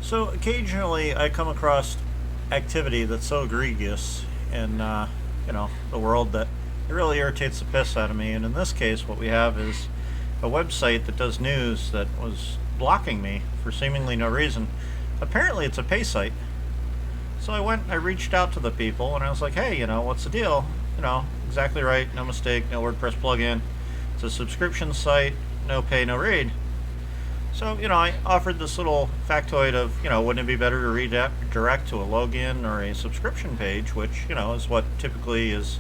So occasionally I come across activity that's so egregious in the world that it really irritates the piss out of me. And in this case, what we have is a website that does news that was blocking me for seemingly no reason. Apparently, it's a pay site. So I reached out to the people, and I was like, hey, what's the deal? Exactly right, no mistake, no WordPress plugin. It's a subscription site, no pay, no read. So, I offered this little factoid of, wouldn't it be better to redirect to a login or a subscription page, which, is what typically is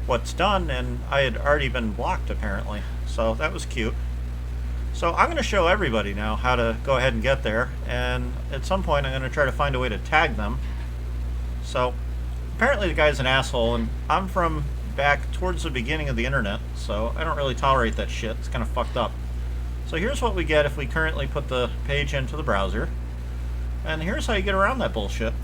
what's done, and I had already been blocked apparently. So that was cute. So I'm going to show everybody now how to go ahead and get there, and at some point I'm going to try to find a way to tag them. So apparently the guy's an asshole, and I'm from back towards the beginning of the internet, so I don't really tolerate that shit. It's kind of fucked up. So here's what we get if we currently put the page into the browser. And here's how you get around that bullshit.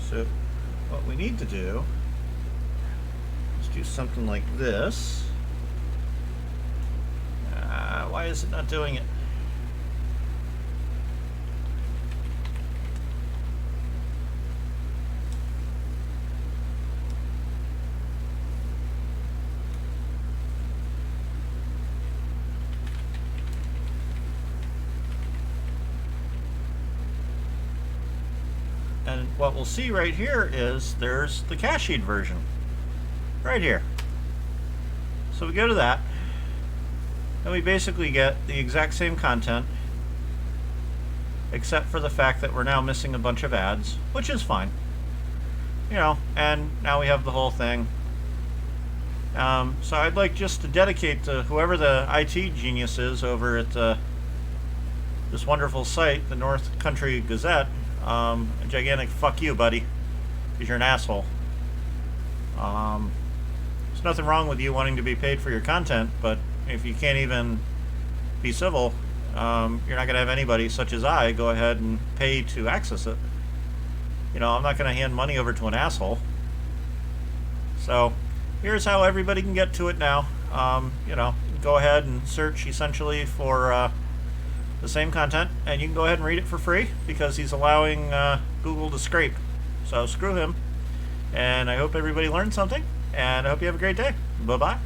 So what we need to do is do something like this. Why is it not doing it? And what we'll see right here is there's the cached version right here. So we go to that, and we basically get the exact same content, except for the fact that we're now missing a bunch of ads, which is fine. And now we have the whole thing. So I'd like just to dedicate to whoever the IT genius is over at this wonderful site, the Country Gazette, a gigantic fuck you, buddy, because you're an asshole. There's nothing wrong with you wanting to be paid for your content, but if you can't even be civil, you're not going to have anybody such as I go ahead and pay to access it. I'm not going to hand money over to an asshole. So here's how everybody can get to it now. Go ahead and search essentially for the same content, and you can go ahead and read it for free because he's allowing Google to scrape. So screw him. And I hope everybody learned something, and I hope you have a great day. Bye-bye.